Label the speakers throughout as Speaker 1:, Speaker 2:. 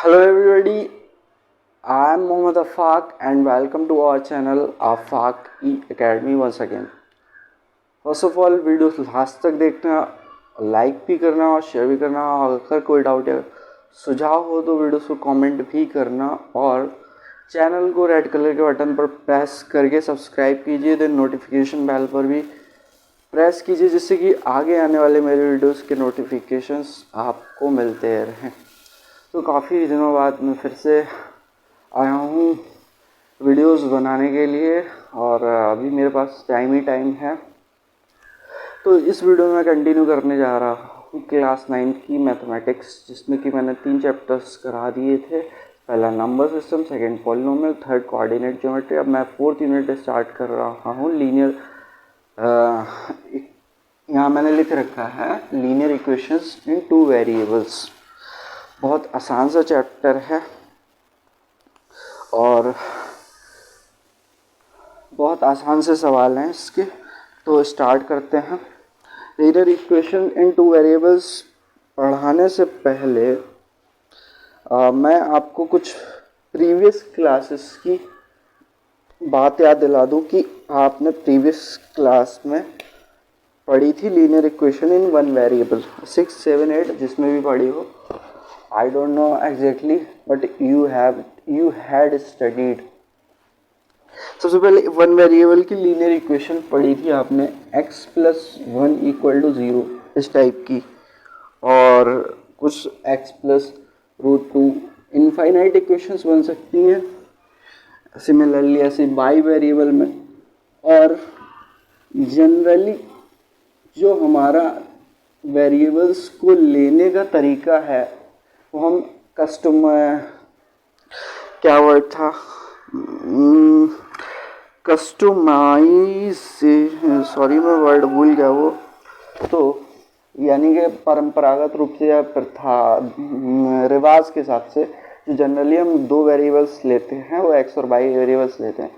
Speaker 1: Hello everybody, I am Mohammad Afaq and welcome to our channel Afaq E Academy once again. First of all video last तक देखना, like भी करना और share भी करना। अगर कोई डाउट या सुझाव हो तो वीडियो को कमेंट भी करना और चैनल को रेड कलर के बटन पर प्रेस करके सब्सक्राइब कीजिए। देन नोटिफिकेशन बेल पर भी प्रेस कीजिए जिससे कि आगे आने वाले मेरे वीडियोस के नोटिफिकेशंस आपको मिलते रहें। तो काफ़ी दिनों बाद मैं फिर से आया हूँ वीडियोस बनाने के लिए और अभी मेरे पास टाइम ही टाइम है। तो इस वीडियो में कंटिन्यू करने जा रहा हूँ क्लास 9 की मैथमेटिक्स, जिसमें कि मैंने 3 चैप्टर्स करा दिए थे। पहला number system, second polynomial, third coordinate geometry. अब मैं 4th यूनिट स्टार्ट कर रहा हूँ लीनियर। यहाँ मैंने लिख रखा है लीनियर इक्वेशंस इन 2 वेरिएबल्स। बहुत आसान सा चैप्टर है और बहुत आसान से सवाल हैं इसके। तो स्टार्ट करते हैं। लीनियर इक्वेशन इन 2 वेरिएबल्स पढ़ाने से पहले मैं आपको कुछ प्रीवियस क्लासेस की बात याद दिला दूं कि आपने प्रीवियस क्लास में पढ़ी थी लीनियर इक्वेशन इन 1 वेरिएबल 6, 7, 8 जिसमें भी पढ़ी हो। I don't know exactly, but you had studied। सबसे पहले 1 वेरिएबल की लीनियर इक्वेशन पढ़ी थी आपने, x + 1 = 0 इस टाइप की, और कुछ x + √2 इनफाइनाइट इक्वेशंस बन सकती हैं। सिमिलरली ऐसे बाई वेरिएबल में, और जनरली जो हमारा वेरिएबल्स को लेने का तरीका है वो हम क्या वर्ड था, कस्टमाइज से, सॉरी मैं वर्ड भूल गया वो। तो यानी कि परंपरागत रूप से या प्रथा रिवाज के हिसाब से जो जनरली हम 2 वेरिएबल्स लेते हैं वो x और y वेरिएबल्स लेते हैं।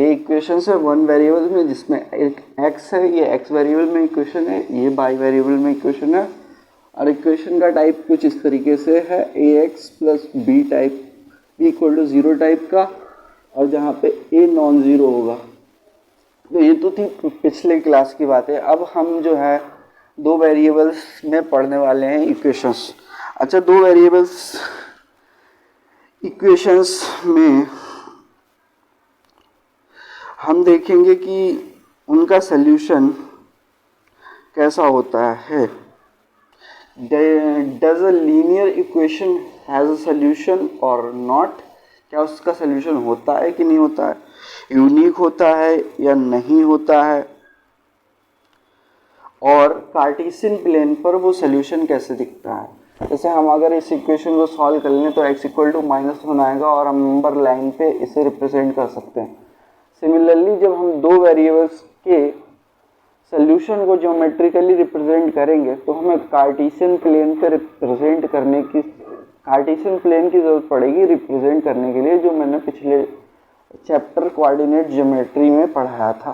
Speaker 1: ये इक्वेशन है 1 वेरिएबल में जिसमें एक x है, ये x वेरिएबल में इक्वेशन है, ये y वेरिएबल में इक्वेशन है। और इक्वेशन का टाइप कुछ इस तरीके से है, ax + b type, b = 0 type का, और जहाँ पे a नॉन ज़ीरो होगा। तो ये तो थी पिछले क्लास की बात है। अब हम जो है 2 वेरिएबल्स में पढ़ने वाले हैं इक्वेशंस। अच्छा, 2 वेरिएबल्स इक्वेशंस में हम देखेंगे कि उनका सल्यूशन कैसा होता है। Does a linear equation has a solution or not? क्या उसका सल्यूशन होता है कि नहीं होता है, यूनिक होता है या नहीं होता है, और कार्टेशियन प्लेन पर वो सल्यूशन कैसे दिखता है। जैसे हम अगर इस इक्वेशन को सॉल्व कर लें तो x = -1 आएगा और हम नंबर लाइन पे इसे रिप्रेजेंट कर सकते हैं। सिमिलरली जब हम 2 वेरिएबल्स के सॉल्यूशन को ज्योमेट्रिकली रिप्रेजेंट करेंगे तो हमें कार्टेशियन प्लेन पे रिप्रेजेंट करने की, कार्टेशियन प्लेन की ज़रूरत पड़ेगी रिप्रेजेंट करने के लिए, जो मैंने पिछले चैप्टर कोऑर्डिनेट ज्योमेट्री में पढ़ाया था।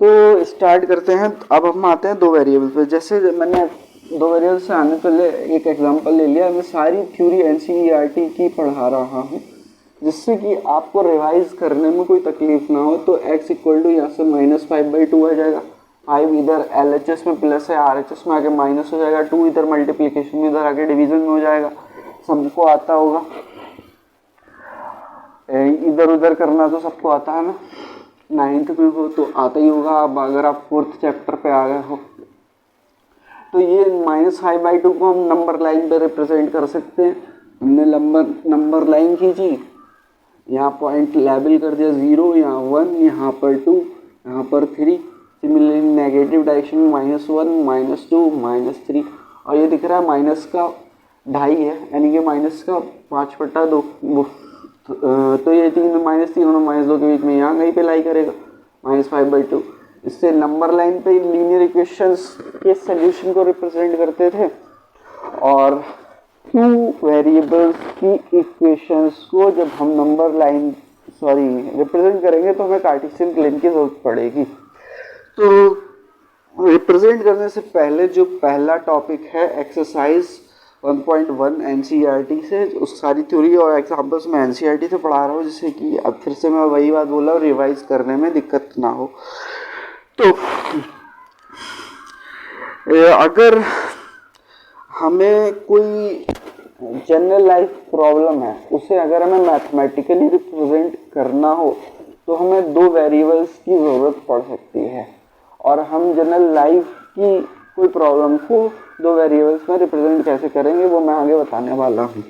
Speaker 1: तो स्टार्ट करते हैं। अब हम आते हैं 2 वेरिएबल पे। जैसे मैंने 2 वेरिएबल से आने पहले एक एग्जांपल ले लिया। मैं सारी थ्योरी NCERT की पढ़ा रहा हूँ जिससे कि आपको रिवाइज करने में कोई तकलीफ ना हो। तो x = यहाँ से -5/2 आ जाएगा, 5 इधर LHS में प्लस है, RHS में आके माइनस हो जाएगा, 2 इधर मल्टीप्लिकेशन में, इधर आके डिवीजन में हो जाएगा। सबको आता होगा, इधर उधर करना तो सबको आता है ना, 9th में हो तो आता ही होगा। अब अगर आप 4th चैप्टर पे आ गए हो तो ये -5/2 को हम नंबर लाइन पे रिप्रेजेंट कर सकते हैं। हमने नंबर लाइन खींची, यहाँ पॉइंट लेबल कर दिया 0, यहाँ 1, यहाँ पर 2, यहाँ पर 3। सिमिलरली नेगेटिव डायरेक्शन में -1, -2, -3, और ये दिख रहा है माइनस का 2.5 है, यानी कि माइनस का 5/2। तो ये 3 -3 और -2 के बीच में यहाँ कहीं पे लाई करेगा, -5/2। इससे नंबर लाइन पे लीनियर इक्वेशंस के सॉल्यूशन को रिप्रेजेंट करते थे, और 2 वेरिएबल्स की इक्वेशंस को जब हम नंबर लाइन रिप्रेजेंट करेंगे तो हमें कार्टेशियन प्लेन की जरूरत पड़ेगी। तो रिप्रेजेंट करने से पहले जो पहला टॉपिक है एक्सरसाइज 1.1 एनसीईआरटी से, उस सारी थ्योरी और एग्जाम्पल्स मैं एनसीईआरटी से पढ़ा रहा हूँ, जिससे कि अब फिर से मैं वही बात बोला और रिवाइज करने में दिक्कत ना हो। तो अगर हमें कोई जनरल लाइफ प्रॉब्लम है, उसे अगर हमें मैथमेटिकली रिप्रेजेंट करना हो तो हमें दो वेरिएबल्स की ज़रूरत पड़ सकती है, और हम जनरल लाइफ की कोई प्रॉब्लम को दो वेरिएबल्स में रिप्रेजेंट कैसे करेंगे वो मैं आगे बताने वाला हूँ।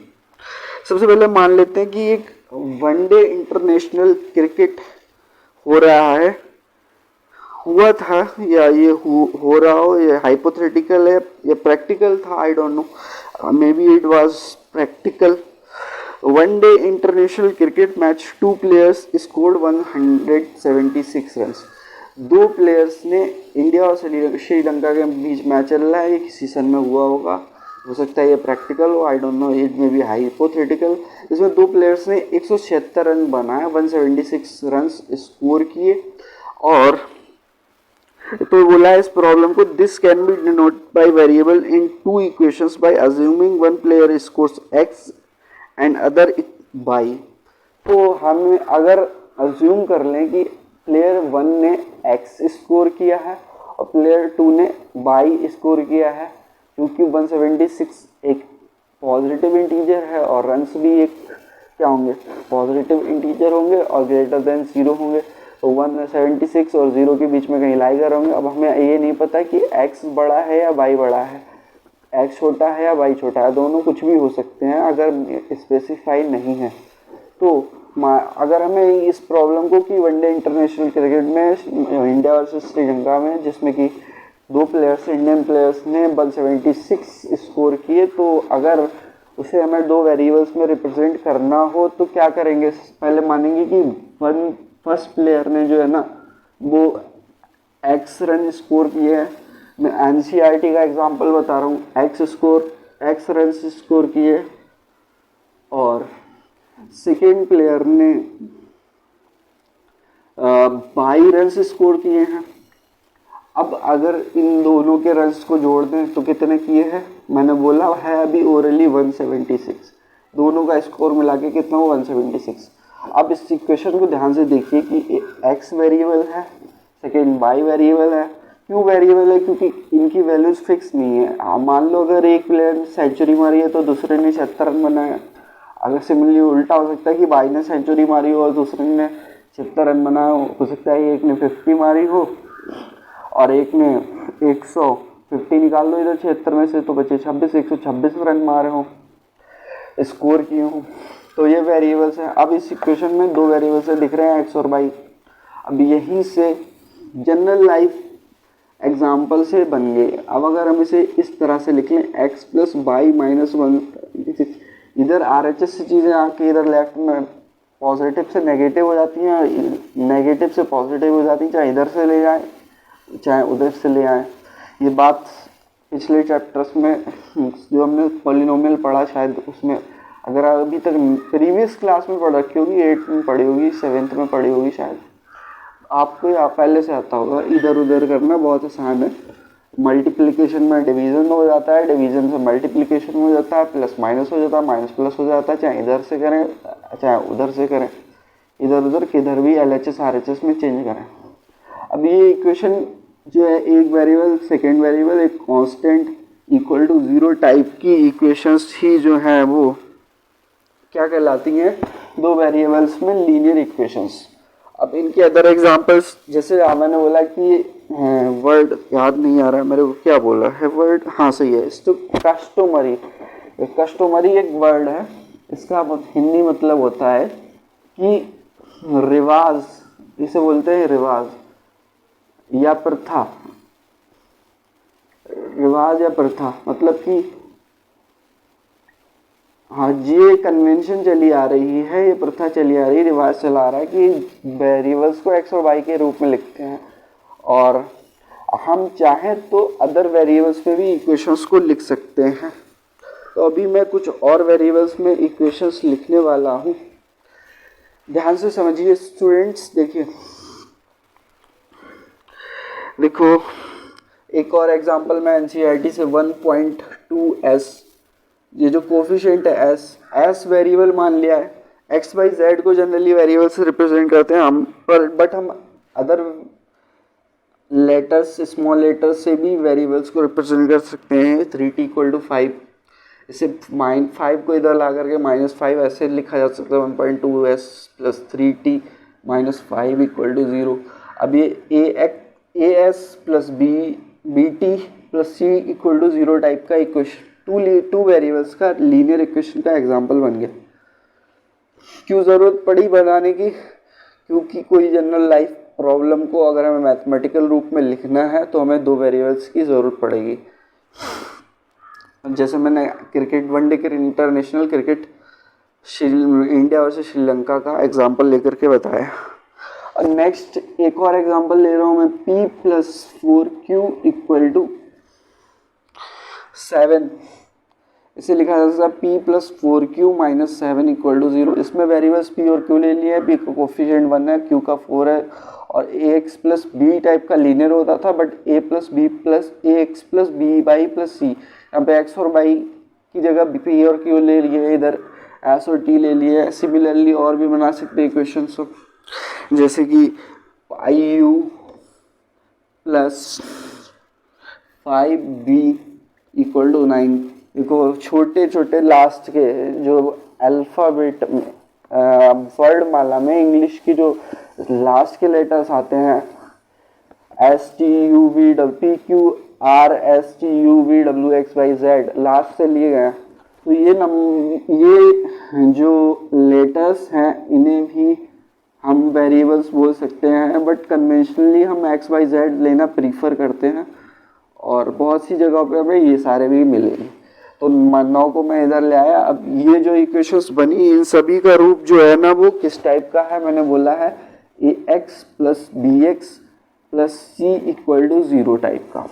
Speaker 1: सबसे पहले मान लेते हैं कि एक वनडे इंटरनेशनल क्रिकेट हो रहा है, हुआ था, या ये हो रहा हो, ये हाइपोथेटिकल है या प्रैक्टिकल था, I don't know, may be it was practical. One day international cricket match, 2 players scored 176 run. 2 players ने, इंडिया और श्रीलंका के बीच मैच चल रहा है, ये किसी सन में हुआ होगा, हो सकता है ये प्रैक्टिकल हो, I don't know, it may be hypothetical. इसमें 2 प्लेयर्स ने 176 रन बनाए, 176 रन स्कोर किए, और तो बोला है इस प्रॉब्लम को, this can be denote by variable in 2 equations bye assuming one player scores x and other by. तो हम अगर अज्यूम कर लें कि प्लेयर 1 ने x स्कोर किया है और प्लेयर 2 ने y स्कोर किया है, क्योंकि 176 एक पॉजिटिव इंटीजर है और रन्स भी एक क्या होंगे, पॉजिटिव इंटीजर होंगे और ग्रेटर देन 0 होंगे, तो 176 और 0 के बीच में कहीं लाई कर होंगे। अब हमें ये नहीं पता कि x बड़ा है या y बड़ा है, x छोटा है या y छोटा है, दोनों कुछ भी हो सकते हैं अगर स्पेसिफाई नहीं है। तो अगर हमें इस प्रॉब्लम को कि वनडे इंटरनेशनल क्रिकेट में इंडिया वर्सेस श्रीलंका में, जिसमें कि 2 प्लेयर्स, इंडियन प्लेयर्स ने 176 स्कोर किए, तो अगर उसे हमें 2 वेरिएबल्स में रिप्रेजेंट करना हो तो क्या करेंगे, पहले मानेंगे कि फर्स्ट प्लेयर ने जो है ना वो x रन स्कोर किए हैं, मैं एनसीईआरटी का एग्जांपल बता रहा हूँ, x रन स्कोर किए, और सेकेंड प्लेयर ने 22 रन स्कोर किए हैं। अब अगर इन दोनों के रन्स को जोड़ दें तो कितने किए हैं, मैंने बोला है अभी ओरली 176, दोनों का स्कोर मिला के कितना हो 176। अब इस इक्वेशन को ध्यान से देखिए कि x वेरिएबल है, सेकेंड y वेरिएबल है। क्यों वेरिएबल है, क्योंकि इनकी वैल्यूज फिक्स नहीं है। मान लो अगर एक प्लेयर ने सेंचुरी मारी है तो दूसरे ने 76 रन बनाए, अगर सिमिलरली उल्टा हो सकता है कि y ने सेंचुरी मारी हो और दूसरे ने 76 रन बनाया हो सकता है एक ने 50 मारी हो और एक ने 150 निकाल लो इधर 76 में से, तो बचे 126 रन मारे हो, स्कोर किए हो। तो ये वेरिएबल्स हैं। अब इस इक्वेशन में 2 वेरिएबल्स दिख रहे हैं, x और y। अब यहीं से जनरल लाइफ एग्जाम्पल से बन गए। अब अगर हम इसे इस तरह से लिख लें, x प्लस वाई माइनस 1, इधर RHS से चीज़ें आके इधर लेफ्ट में पॉजिटिव से नेगेटिव हो जाती हैं, नेगेटिव से पॉजिटिव हो जाती हैं, चाहे इधर से ले जाए चाहे उधर से ले आए। ये बात पिछले चैप्टर्स में जो हमने पॉलिनोमियल पढ़ा, शायद उसमें अगर अभी तक प्रीवियस क्लास में पढ़ रखी होगी, 8th में पढ़ी होगी, 7th में पढ़ी होगी, शायद आपको पहले से आता होगा। इधर उधर करना बहुत आसान है। मल्टीप्लिकेशन में डिवीज़न हो जाता है, डिवीज़न से मल्टीप्लिकेशन हो जाता है, प्लस माइनस हो जाता है, माइनस प्लस हो जाता है, चाहे इधर से करें चाहे उधर से करें, इधर उधर किधर भी LHS RHS में चेंज करें। अब ये इक्वेशन जो है, एक वेरिएबल सेकेंड वेरिएबल एक कांस्टेंट इक्वल टू 0 टाइप की इक्वेशंस ही जो है वो क्या कहलाती हैं, 2 वेरिएबल्स में लीनियर इक्वेशंस। अब इनके अदर एग्जांपल्स, जैसे मैंने बोला कि वर्ड याद नहीं आ रहा है मेरे को, क्या बोला है वर्ड, हाँ सही है, कस्टमरी। कस्टमरी एक वर्ड है, इसका हिंदी मतलब होता है कि रिवाज, इसे बोलते हैं रिवाज या प्रथा। रिवाज या प्रथा मतलब कि हाँ, ये कन्वेंशन चली आ रही है, ये प्रथा चली आ रही है, रिवाज चला आ रहा है कि वेरिएबल्स को x और y के रूप में लिखते हैं, और हम चाहें तो अदर वेरिएबल्स में भी इक्वेशंस को लिख सकते हैं। तो अभी मैं कुछ और वेरिएबल्स में इक्वेशंस लिखने वाला हूँ, ध्यान से समझिए स्टूडेंट्स। देखो एक और एग्जांपल मैं एनसीईआरटी से 1.2s ये जो कोफिशिएंट है एस वेरिएबल मान लिया है, एक्स वाई जेड को जनरली वेरिएबल से रिप्रेजेंट करते हैं हम, पर बट हम अदर लेटर्स स्मॉल लेटर्स से भी वेरिएबल्स को रिप्रेजेंट कर सकते हैं। 3t इक्वल टू 5, इसे -5 को इधर ला करके -5 ऐसे लिखा जा सकता है 1.2s plus 3t -5 equal to 0। अब ये A S plus B T plus C equal to 0 type का इक्वेशन, टू वेरिएबल्स का लीनियर इक्वेशन का एग्जाम्पल बन गया। क्यों ज़रूरत पड़ी बनाने की? क्योंकि कोई जनरल लाइफ प्रॉब्लम को अगर हमें मैथमेटिकल रूप में लिखना है तो हमें दो वेरिएबल्स की ज़रूरत पड़ेगी। जैसे मैंने क्रिकेट वनडे के international cricket India versus Sri Lanka का एग्जांपल लेकर के बताया। और नेक्स्ट एक और एग्जांपल ले रहा हूँ मैं, p plus 4q equal to 7। इसे लिखा जा सकता है p plus 4q minus 7 equal to 0। इसमें वेरिएबल्स p और q ले लिए हैं, p का कोफिशिएंट 1 है, q का 4 है, और ax प्लस b टाइप का लीनियर होता था, but a plus b plus ax plus b by plus c, यहाँ पे x और y की जगह p और q ले लिए, इधर s और t ले लिए। सिमिलरली और भी बना सकते हैं इक्वेशन, जैसे कि 5u plus 5b equal to 9। देखो छोटे छोटे लास्ट के जो अल्फ़ाबेट में वर्णमाला में इंग्लिश की जो लास्ट के लेटर्स आते हैं, S T U V W P Q R S T U V W X Y Z last से लिए गए हैं। तो ये जो लेटर्स हैं इन्हें भी हम वेरिएबल्स बोल सकते हैं, बट कन्वेंशनली हम एक्स वाई जेड लेना प्रीफर करते हैं, और बहुत सी जगहों पे हमें ये सारे भी मिलेंगे। तो 9 को मैं इधर ले आया। अब ये जो इक्वेशंस बनी इन सभी का रूप जो है ना वो किस टाइप का है, मैंने बोला है a x plus b x plus C equal to 0 type का।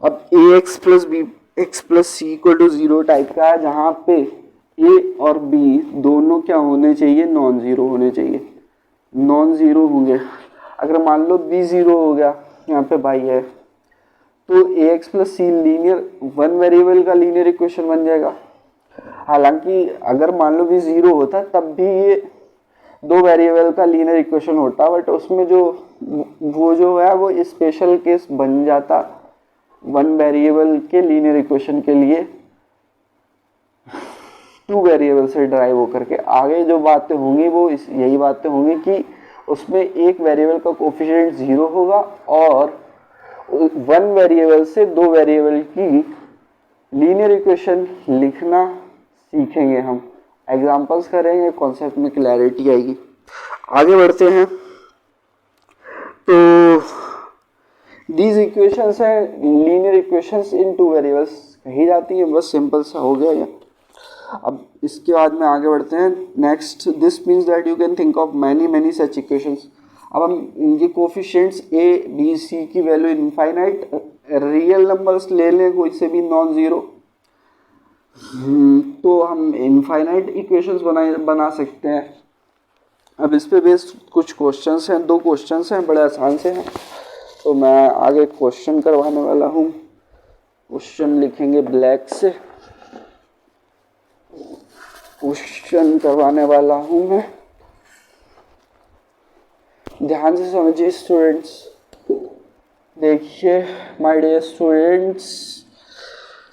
Speaker 1: अब a x plus b x plus C equal to 0 type का है, जहाँ पे ए और बी दोनों क्या होने चाहिए, नॉन ज़ीरो होने चाहिए। नॉन ज़ीरो होंगे, अगर मान लो बी 0 हो गया, यहाँ पे बाई है, तो ए एक्स प्लस सी लीनियर वन वेरिएबल का लीनियर इक्वेशन बन जाएगा। हालांकि अगर मान लो भी 0 होता तब भी ये दो वेरिएबल का लीनियर इक्वेशन होता, बट उसमें जो है वो स्पेशल केस बन जाता वन वेरिएबल के लीनियर इक्वेशन के लिए, टू वेरिएबल से ड्राइव होकर के। आगे जो बातें होंगी वो यही बातें होंगी कि उसमें एक वेरिएबल का कोफिशिएंट 0 होगा और वन वेरिएबल से दो वेरिएबल की लीनियर इक्वेशन लिखना सीखेंगे हम, एग्जांपल्स करेंगे, कॉन्सेप्ट में क्लैरिटी आएगी। आगे बढ़ते हैं। तो दीज इक्वेशंस हैं लीनियर इक्वेशंस इन टू वेरिएबल्स कही जाती है, बस सिंपल सा हो गया ये। अब इसके बाद में आगे बढ़ते हैं। Next, this means that you can think of many such equations. अब हम इनके कोफिशिएंट्स ए बी सी की वैल्यू इनफाइनाइट रियल नंबर्स ले लें, कोई से भी नॉन ज़ीरो, तो हम इनफाइनाइट इक्वेशंस बना सकते हैं। अब इस पे बेस्ड कुछ क्वेश्चंस हैं, 2 क्वेश्चंस हैं, बड़े आसान से हैं, तो मैं आगे क्वेश्चन करवाने वाला हूँ। क्वेश्चन लिखेंगे ब्लैक से, क्वेश्चन करवाने वाला हूँ मैं, ध्यान से समझिए स्टूडेंट्स। देखिए माय डियर स्टूडेंट्स,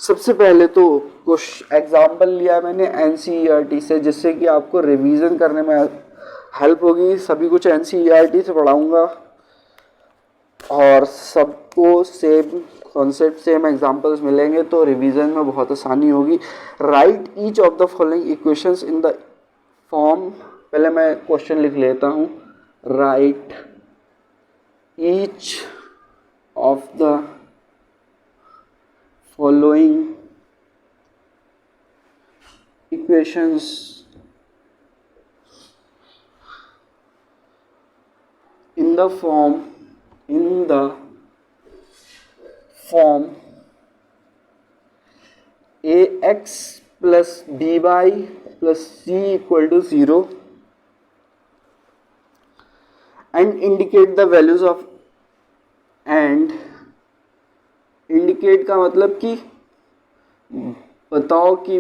Speaker 1: सबसे पहले तो कुछ एग्जाम्पल लिया मैंने एनसीईआरटी से, जिससे कि आपको रिवीजन करने में हेल्प होगी। सभी कुछ एनसीईआरटी से पढ़ाऊंगा और सबको सेम कॉन्सेप्ट सेम एग्जाम्पल्स मिलेंगे, तो रिवीजन में बहुत आसानी होगी। Right each of the following equations in the form, पहले मैं क्वेश्चन लिख लेता हूँ। Write each of the following equations in the form ax plus by plus c equal to 0 and indicate the values of, and indicate का मतलब कि बताओ कि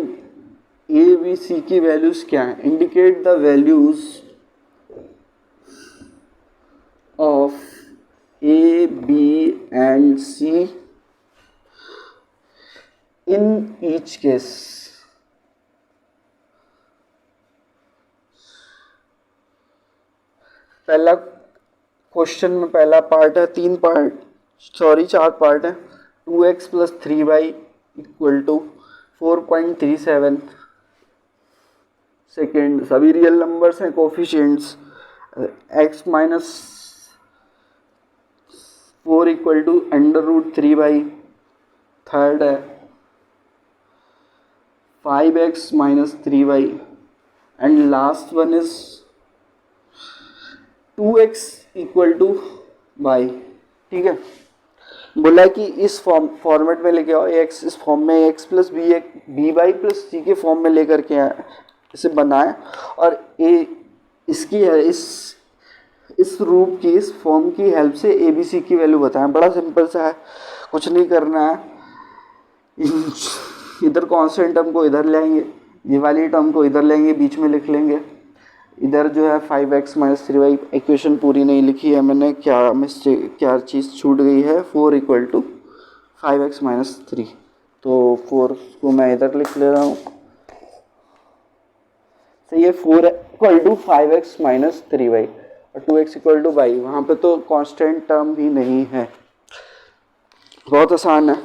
Speaker 1: ए बी सी की वैल्यूज क्या है। Indicate the values of a b and c in each case. पहला question में पहला पार्ट है, चार पार्ट है। 2x plus 3y equal to 4.37। Second, सभी रियल नंबर्स हैं, coefficients. x minus 4 equal to √3y। Third है 5x minus 3y and last one is 2x equal to y। ठीक है, बोला कि इस फॉर्मेट में लेके आओ, x इस फॉर्म में x plus b y plus c के फॉर्म में लेकर के आए, इसे बनाए और a इसकी है इस रूप की, इस फॉर्म की हेल्प से ए बी सी की वैल्यू बताएं। बड़ा सिंपल सा है, कुछ नहीं करना है। इधर कांस्टेंट टर्म को इधर लाएंगे, ये वाली टर्म को इधर लेंगे, बीच में लिख लेंगे। इधर जो है 5x माइनस 3y, इक्वेशन पूरी नहीं लिखी है मैंने, क्या चीज़ छूट गई है। 4 इक्वल टू 5x माइनस 3, तो 4 को मैं इधर लिख ले रहा हूँ। तो ये 4 equal to 5x minus 3y और 2x इक्वल टू y। वहाँ पे तो कांस्टेंट टर्म भी नहीं है। बहुत आसान है,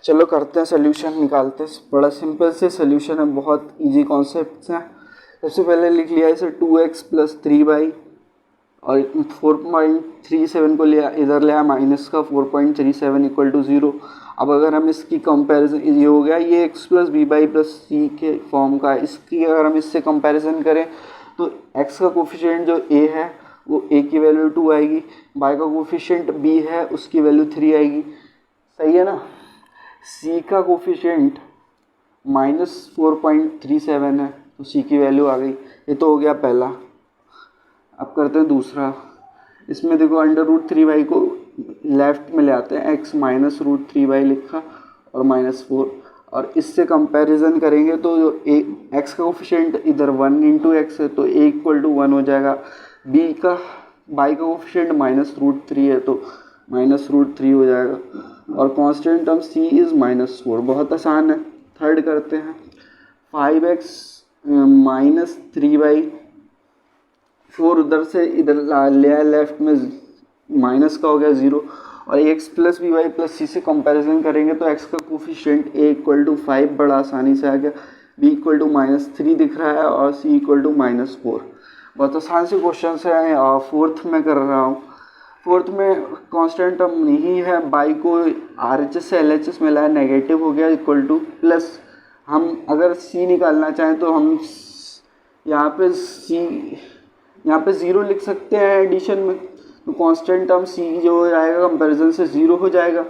Speaker 1: चलो करते हैं सोल्यूशन, निकालते हैं। बड़ा सिंपल से सोल्यूशन है, बहुत इजी कॉन्सेप्ट है। सबसे पहले लिख लिया इसे 2x प्लस 3y और 4.37 को लिया इधर लिया माइनस का 4.37 इक्वल टू 0। अब अगर हम इसकी कंपैरिजन, ये हो गया ये x plus b y plus c के फॉर्म का, इसकी अगर हम इससे कंपैरिजन करें तो x का कोफिशिएंट जो a है वो a की वैल्यू 2 आएगी, y का कोफिशिएंट b है उसकी वैल्यू 3 आएगी। सही है ना। c का कोफिशिएंट माइनस 4.37 है तो c की वैल्यू आ गई। ये तो हो गया पहला। अब करते हैं दूसरा। इसमें देखो √3y को लेफ्ट में ले आते हैं, x माइनस √3y लिखा और माइनस 4, और इससे कंपैरिजन करेंगे तो जो x का कोफिशिएंट इधर 1 इंटू एक्स है तो a इक्वल टू 1 हो जाएगा। y का कोफिशिएंट माइनस √3 है तो माइनस √3 हो जाएगा और constant term c is minus 4। बहुत आसान है। थर्ड करते हैं 5x माइनस 3y, 4 उधर से इधर ले आया लेफ्ट में, माइनस का हो गया 0 और x plus b y plus c से कंपैरिजन करेंगे तो x का कोफिशिएंट a इक्वल टू 5 बड़ा आसानी से आ गया, b इक्वल टू माइनस 3 दिख रहा है और c इक्वल टू माइनस 4। बहुत आसान से क्वेश्चन है। फोर्थ में कर रहा हूँ। फोर्थ में कांस्टेंट टर्म नहीं है, बाई को RHS से LHS में लाया, नेगेटिव हो गया इक्वल टू प्लस। हम अगर c निकालना चाहें तो हम यहाँ पे 0 लिख सकते हैं एडिशन में, तो कांस्टेंट टर्म c जो हो जाएगा कंपैरिजन से 0 हो जाएगा।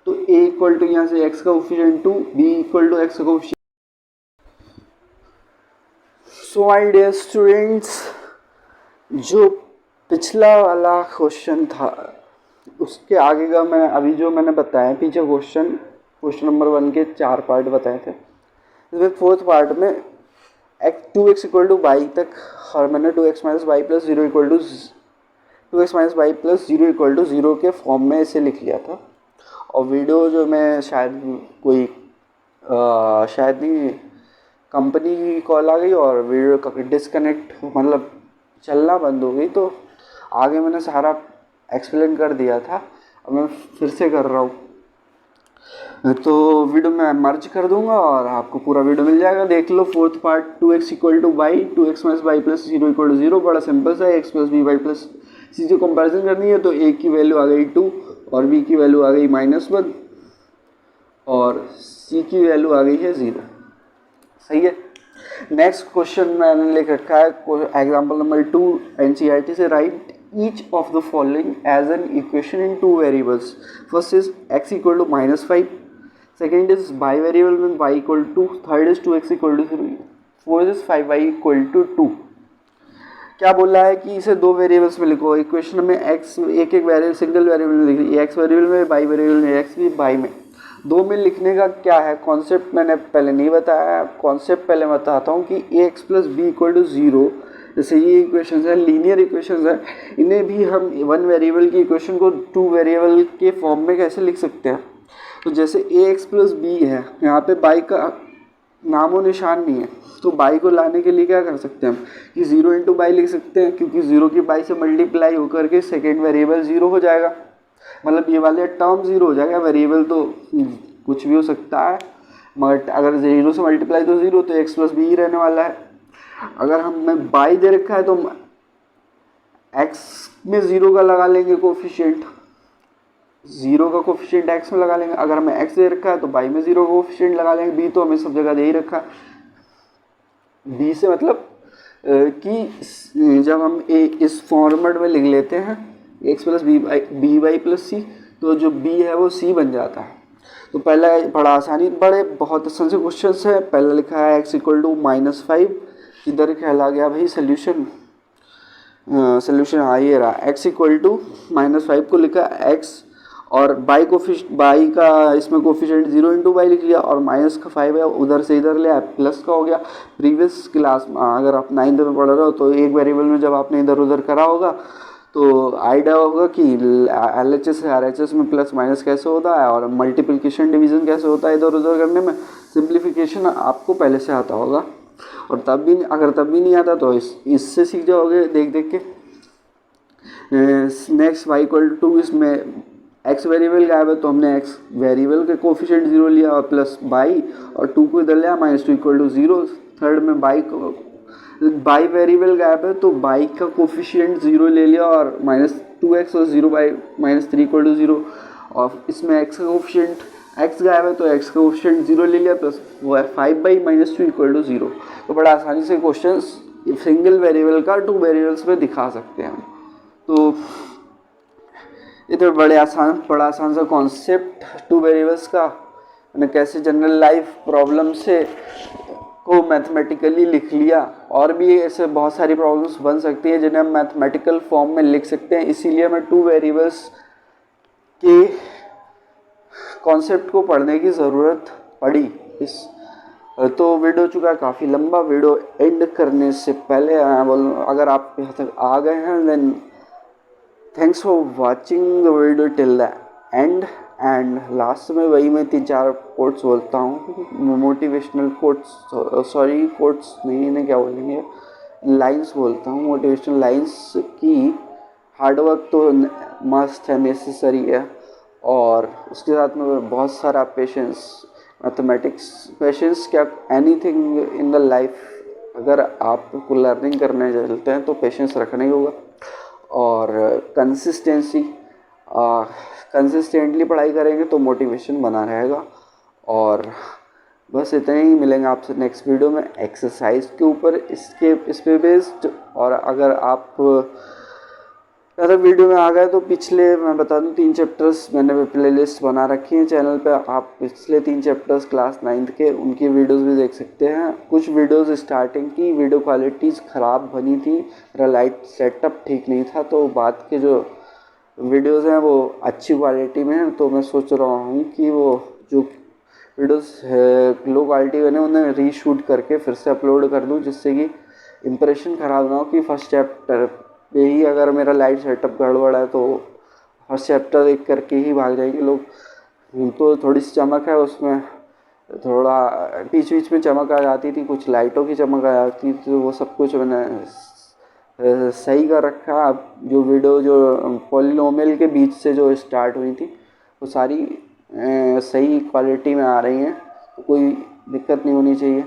Speaker 1: तो a इक्वल टू यहाँ से x का coefficient 2, b equal to x का coefficient. So my dear students, जो पिछला वाला क्वेश्चन था उसके आगे का मैं अभी जो मैंने बताया पीछे क्वेश्चन नंबर 1 के 4 पार्ट बताए थे, इसमें फोर्थ पार्ट में 2x इक्वल टू वाई तक, और मैंने 2x minus y plus 0 equal to 2x minus y plus 0 equal to 0 के फॉर्म में इसे लिख लिया था। और वीडियो जो मैं शायद नहीं, कंपनी की कॉल आ गई और वीडियो डिस्कनेक्ट मतलब चलना बंद हो गई, तो आगे मैंने सारा एक्सप्लेन कर दिया था। अब मैं फिर से कर रहा हूँ, तो वीडियो में मर्ज कर दूंगा और आपको पूरा वीडियो मिल जाएगा, देख लो। Fourth part 2x equal to y, 2x minus y plus 0 equal to 0, बड़ा सिंपल सा है। x plus b y plus c जो कंपेरिजन करनी है तो a की वैल्यू आ गई 2 और b की वैल्यू आ गई -1 और c की वैल्यू आ गई है 0। सही है। नेक्स्ट क्वेश्चन मैंने लिख रखा है एग्जाम्पल नंबर 2 NCERT से। Write each of the following as an equation in 2 variables. First is x equal to -5, second is by variable में y equal to, third is 2x equal to 3, fourth is 5y equal to 2। क्या बोला है कि इसे 2 variables में लिखो। Equation में x एक वेरिएबल सिंगल वेरिएबल में लिख रही है, x वेरिएबल में, y वेरिएबल में, x भी y में। 2 में लिखने का क्या है कॉन्सेप्ट मैंने पहले नहीं बताया, कॉन्सेप्ट पहले बताता हूँ कि ax plus b equal to 0, जैसे ये इक्वेशंस है, लीनियर इक्वेशंस है, इन्हें भी हम 1 वेरिएबल की इक्वेशन को 2 वेरिएबल के फॉर्म में कैसे लिख सकते हैं। तो जैसे ax प्लस बी है, यहाँ पे बाई का नामो निशान नहीं है, तो बाई को लाने के लिए क्या कर सकते हैं हम कि 0 इंटू बाई लिख सकते हैं, क्योंकि 0 की बाई से मल्टीप्लाई होकर के सेकेंड वेरिएबल 0 हो जाएगा, मतलब ये वाले टर्म 0 हो जाएगा। वेरिएबल तो कुछ भी हो सकता है, मगर अगर 0 से मल्टीप्लाई तो 0, तो x प्लस बी ही रहने वाला है। अगर हमें बाई दे रखा है तो x में 0 का लगा लेंगे कोफिशिएंट, 0 का कोफिशिएंट x में लगा लेंगे। अगर हमें x दे रखा है तो बाई में 0 का कोफिशिएंट लगा लेंगे। b तो हमें सब जगह दे ही रखा है। b से मतलब कि जब हम इस फॉर्मेट में लिख लेते हैं x plus b y plus c, तो जो b है वो c बन जाता है। तो पहला बड़ा आसानी, बहुत आसान से क्वेश्चन है। पहला लिखा है x इक्वल टू -5, इधर कहला गया भाई सोल्यूशन, सोल्यूशन ये रहा x इक्वल टू -5 को लिखा x, और बाई का इसमें कोफिशिएंट 0 इंटू बाई लिख लिया, और माइनस का 5 है उधर से इधर ले आया, प्लस का हो गया। प्रीवियस क्लास में अगर आप 9th में पढ़ रहे हो तो एक वेरिएबल में जब आपने इधर उधर करा होगा तो आइडिया होगा कि LHS से RHS में प्लस माइनस कैसे होता है, और मल्टीप्लिकेशन डिवीज़न कैसे होता है इधर उधर करने में। सिंप्लीफिकेशन आपको पहले से आता होगा, और अगर तब भी नहीं आता तो इससे सीख जाओगे देख देख के। नेक्स्ट y इक्वल टू, इसमें x वेरिएबल गायब है तो हमने x वेरिएबल के कोफिशिएंट 0 लिया और प्लस बाई, और 2 को इधर लिया, -2 इक्वल टू 0। थर्ड में बाई वेरिएबल गायब है तो बाई का कोफिशिएंट 0 ले लिया, और -2x और 0 बाई -3 इक्वल टू 0। और इसमें x का कोफिशिएंट x गायब है तो x का कोफिशिएंट 0 ले लिया, प्लस वो है 5 बाई -2 इक्वल टू 0। तो बड़ा आसानी से क्वेश्चन सिंगल वेरिएबल का 2 वेरिएबल्स में दिखा सकते हैं। तो ये तो बड़ा आसान सा कॉन्सेप्ट 2 वेरिएबल्स का, मैंने कैसे जनरल लाइफ प्रॉब्लम से को मैथमेटिकली लिख लिया। और भी ऐसे बहुत सारी प्रॉब्लम्स बन सकती हैं जिन्हें हम मैथमेटिकल फॉर्म में लिख सकते हैं, इसीलिए मैं 2 वेरिएबल्स के कॉन्सेप्ट को पढ़ने की ज़रूरत पड़ी। तो वीडियो चुका काफ़ी लंबा, वीडियो एंड करने से पहले अगर आप यहाँ तक आ गए हैं then thanks for watching the video till the end. And last में वही मैं 3-4 कोट्स बोलता हूँ, मोटिवेशनल कोट्स, सॉरी कोट्स नहीं, इन्हें क्या बोलेंगे, लाइंस बोलता हूँ, मोटिवेशनल लाइंस की हार्डवर्क तो मस्ट है, नेसेसरी है, और उसके साथ में बहुत सारा पेशेंस, मैथमेटिक्स पेशेंस क्या, एनीथिंग इन द लाइफ अगर आपको लर्निंग करने चलते हैं तो पेशेंस रखना ही होगा, और कंसिस्टेंटली पढ़ाई करेंगे तो मोटिवेशन बना रहेगा। और बस इतना ही, मिलेंगे आपसे नेक्स्ट वीडियो में एक्सरसाइज के ऊपर, इस पे बेस्ड। और अगर आप ज़्यादा वीडियो में आ गए तो पिछले मैं बता दूं 3 चैप्टर्स मैंने प्लेलिस्ट बना रखी है चैनल पे, आप पिछले 3 चैप्टर्स क्लास 9th के उनकी वीडियोस भी देख सकते हैं। कुछ वीडियोस स्टार्टिंग की वीडियो क्वालिटीज़ ख़राब बनी थी, मेरा लाइट सेटअप ठीक नहीं था, तो बाद के जो वीडियोस हैं वो अच्छी क्वालिटी में हैं। तो मैं सोच रहा हूँ कि वो जो वीडियोस लो क्वालिटी बने उन्हें रीशूट करके फिर से अपलोड कर दूँ, जिससे कि इम्प्रेशन ख़राब ना हो कि फर्स्ट चैप्टर पे ही अगर मेरा लाइट सेटअप गड़बड़ है तो फर्स्ट चैप्टर देख करके ही भाग जाएंगे लोग। तो थोड़ी सी चमक है उसमें, थोड़ा बीच बीच में चमक आ जाती थी, कुछ लाइटों की चमक आ जाती थी, तो वो सब कुछ मैंने सही कर रखा। अब जो वीडियो जो पॉलिनोमियल के बीच से जो स्टार्ट हुई थी वो सारी सही क्वालिटी में आ रही हैं, तो कोई दिक्कत नहीं होनी चाहिए।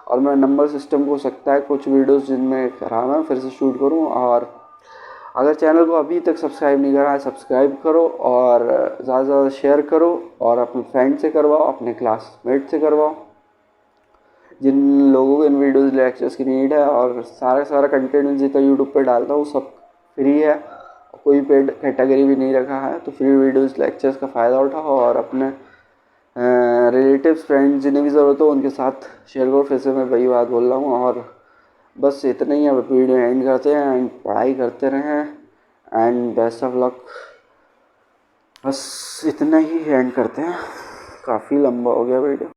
Speaker 1: और मैं नंबर सिस्टम को सकता है कुछ वीडियोस जिनमें खराब है फिर से शूट करूं। और अगर चैनल को अभी तक सब्सक्राइब नहीं करा है सब्सक्राइब करो, और ज़्यादा से ज़्यादा शेयर करो, और अपने फ्रेंड से करवाओ, अपने क्लासमेट से करवाओ जिन लोगों को इन वीडियोज़ लेक्चर्स की नीड है। और सारा कंटेंट जितना यूट्यूब पर डालता हूँ सब फ्री है, कोई पेड कैटेगरी भी नहीं रखा है, तो फ्री वीडियोज़ लेक्चर्स का फ़ायदा उठाओ और अपने रिलेटिव्स फ्रेंड्स जिन्हें भी ज़रूरत हो उनके साथ शेयर करो। फिर से मैं वही बात बोल रहा हूँ, और बस इतना ही। अब वीडियो एंड करते हैं एंड पढ़ाई करते रहें, एंड बेस्ट ऑफ लक। बस इतना ही एंड करते हैं। काफ़ी लंबा हो गया वीडियो।